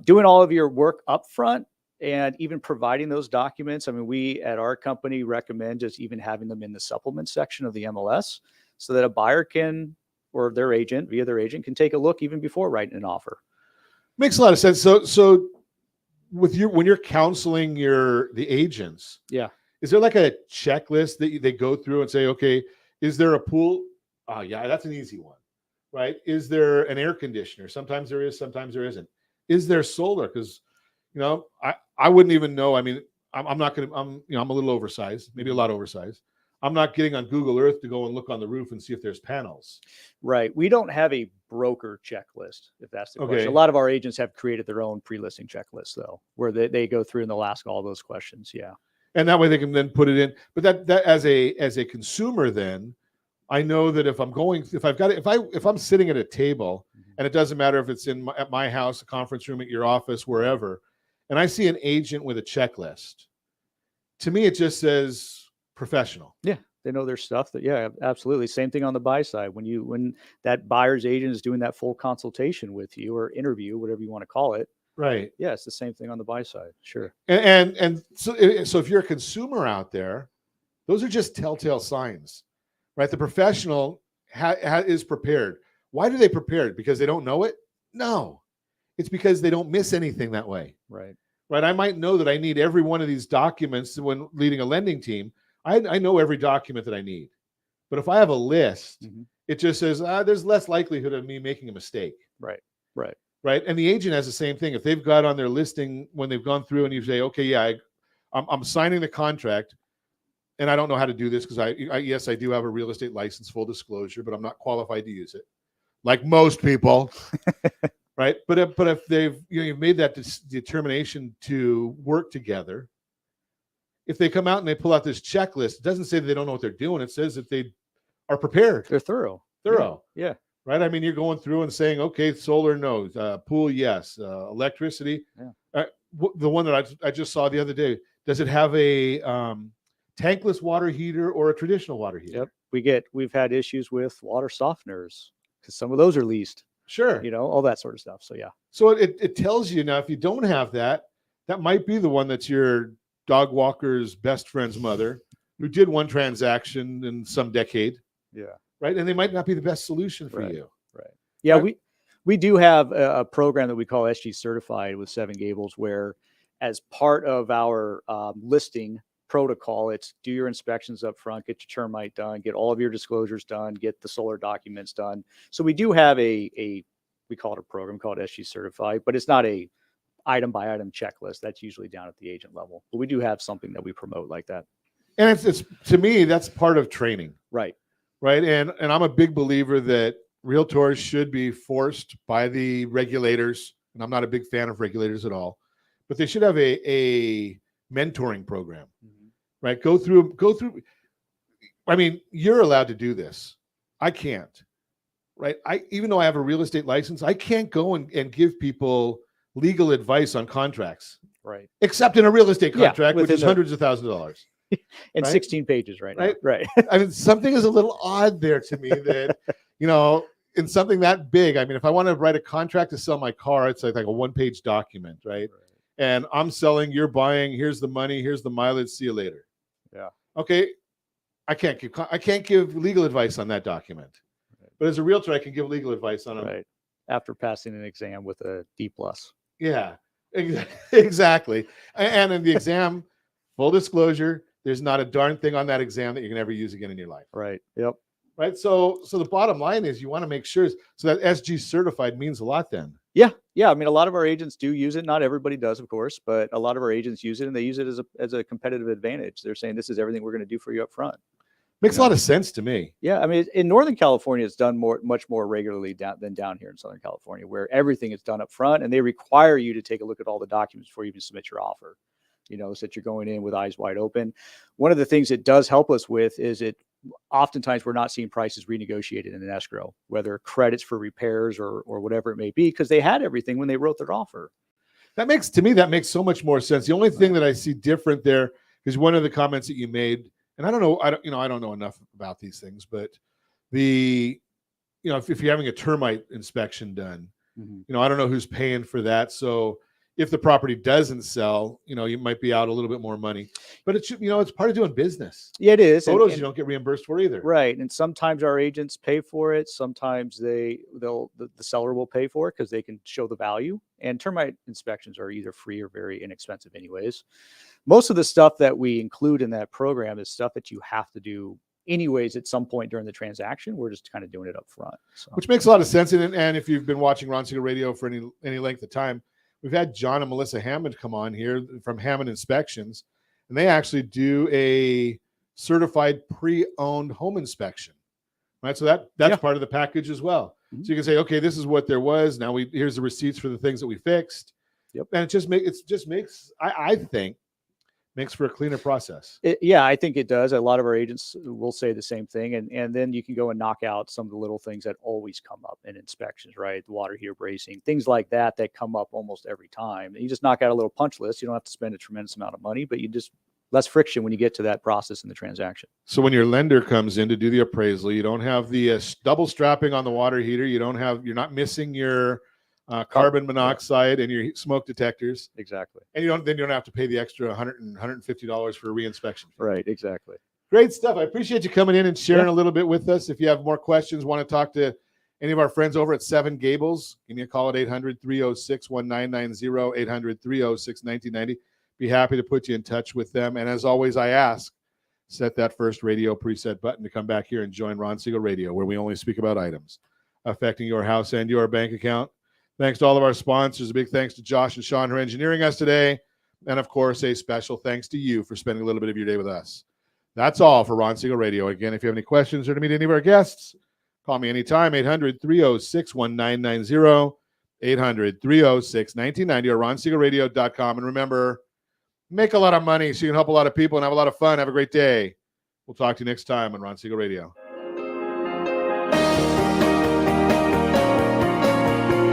doing all of your work up front and even providing those documents, I mean, we at our company recommend just even having them in the supplement section of the MLS so that a buyer can, or their agent, via their agent, can take a look even before writing an offer. Makes a lot of sense. So with when you're counseling the agents, is there like a checklist that they go through and say, okay, is there a pool? Oh yeah, that's an easy one. Right? Is there an air conditioner? Sometimes there is, sometimes there isn't. Is there solar? Because, I wouldn't even know. I mean, I'm not going to, I'm a little oversized, maybe a lot oversized. I'm not getting on Google Earth to go and look on the roof and see if there's panels. Right. We don't have a broker checklist, if that's the question. A lot of our agents have created their own pre-listing checklist, though, where they go through and they'll ask all those questions. Yeah. And that way they can then put it in. But that as a consumer, then I know that if I'm sitting at a table, and it doesn't matter if it's at my house, a conference room, at your office, wherever, and I see an agent with a checklist, to me, it just says professional. Yeah. They know their stuff. Absolutely. Same thing on the buy side. When that buyer's agent is doing that full consultation with you, or interview, whatever you want to call it. Right. Yeah. It's the same thing on the buy side. Sure. And so if you're a consumer out there, those are just telltale signs. Right, the professional is prepared. Why do they prepare? Because they don't know it? No, it's because they don't miss anything that way. Right. I might know that I need every one of these documents when leading a lending team. I know every document that I need, but if I have a list, it just says there's less likelihood of me making a mistake. Right. And the agent has the same thing. If they've got on their listing when they've gone through and you say, okay, yeah, I'm signing the contract. And I don't know how to do this because I do have a real estate license, full disclosure, but I'm not qualified to use it, like most people, right? But if they've you've made that determination to work together, if they come out and they pull out this checklist, it doesn't say that they don't know what they're doing. It says that they are prepared. They're thorough. Yeah. Right. I mean, you're going through and saying, okay, solar, no, pool, yes, electricity. Yeah. The one that I just saw the other day, does it have a tankless water heater or a traditional water heater? Yep. We've had issues with water softeners because some of those are leased. Sure. All that sort of stuff. So yeah. So it tells you now, if you don't have that might be the one that's your dog walker's best friend's mother who did one transaction in some decade. Yeah. Right. And they might not be the best solution for you. Right. Yeah. Right? We do have a program that we call SG Certified with Seven Gables, where as part of our listing protocol, it's do your inspections up front, get your termite done, get all of your disclosures done, get the solar documents done. So we do have we call it a program called SG Certified, but it's not a item by item checklist. That's usually down at the agent level, but we do have something that we promote like that. And it's to me, that's part of training. Right. And I'm a big believer that realtors should be forced by the regulators, and I'm not a big fan of regulators at all, but they should have a mentoring program. Right. Go through. I mean, you're allowed to do this. I can't. Right. Even though I have a real estate license, I can't go and give people legal advice on contracts. Right. Except in a real estate contract, which is hundreds of thousands of dollars. And right? 16 pages right now. Right. I mean, something is a little odd there to me that, in something that big, I mean, if I want to write a contract to sell my car, it's like a one-page document, right? And I'm selling, you're buying, here's the money, here's the mileage, see you later. Yeah. Okay. I can't give legal advice on that document. Right. But as a realtor, I can give legal advice on it. Right. After passing an exam with a D+. Yeah, exactly. And in the exam, full disclosure, there's not a darn thing on that exam that you can ever use again in your life. Right. Yep. Right. So the bottom line is you want to make sure so that SG certified means a lot then. Yeah. Yeah. I mean, a lot of our agents do use it. Not everybody does, of course, but a lot of our agents use it, and they use it as a competitive advantage. They're saying this is everything we're going to do for you up front. Makes a lot of sense to me. Yeah, I mean, in Northern California, it's done much more regularly than down here in Southern California, where everything is done up front, and they require you to take a look at all the documents before you even submit your offer. So that you're going in with eyes wide open. One of the things it does help us with is oftentimes we're not seeing prices renegotiated in an escrow, whether credits for repairs or whatever it may be, because they had everything when they wrote their offer. That makes so much more sense. The only thing that I see different there is one of the comments that you made, and I don't know enough about these things, but if you're having a termite inspection done, I don't know who's paying for that. So if the property doesn't sell, you might be out a little bit more money, but it's part of doing business. Yeah, it is. Photos you don't get reimbursed for either. Right. And sometimes our agents pay for it. Sometimes the seller will pay for it because they can show the value. And termite inspections are either free or very inexpensive anyways. Most of the stuff that we include in that program is stuff that you have to do anyways at some point during the transaction. We're just kind of doing it up front. So. Which makes a lot of sense. And if you've been watching Ron Siegel Radio for any length of time, we've had John and Melissa Hammond come on here from Hammond Inspections, and they actually do a certified pre-owned home inspection, right? So that's part of the package as well. Mm-hmm. So you can say, okay, this is what there was. Now here's the receipts for the things that we fixed. Yep. And I think makes for a cleaner process. I think it does. A lot of our agents will say the same thing. And then you can go and knock out some of the little things that always come up in inspections, right? The water heater bracing, things like that come up almost every time. And you just knock out a little punch list. You don't have to spend a tremendous amount of money, but you just less friction when you get to that process in the transaction. So when your lender comes in to do the appraisal, you don't have the double strapping on the water heater. You're not missing your carbon monoxide and your smoke detectors. Exactly. And you don't have to pay the extra $150 for a reinspection. Right. Exactly. Great stuff. I appreciate you coming in and sharing a little bit with us. If you have more questions, want to talk to any of our friends over at Seven Gables, give me a call at 800-306-1990, 800-306-1990. Be happy to put you in touch with them. And as always, I ask, set that first radio preset button to come back here and join Ron Siegel Radio, where we only speak about items affecting your house and your bank account. Thanks to all of our sponsors. A big thanks to Josh and Sean for engineering us today. And, of course, a special thanks to you for spending a little bit of your day with us. That's all for Ron Siegel Radio. Again, if you have any questions or to meet any of our guests, call me anytime, 800-306-1990, 800-306-1990, or ronsiegelradio.com. And remember, make a lot of money so you can help a lot of people and have a lot of fun. Have a great day. We'll talk to you next time on Ron Siegel Radio.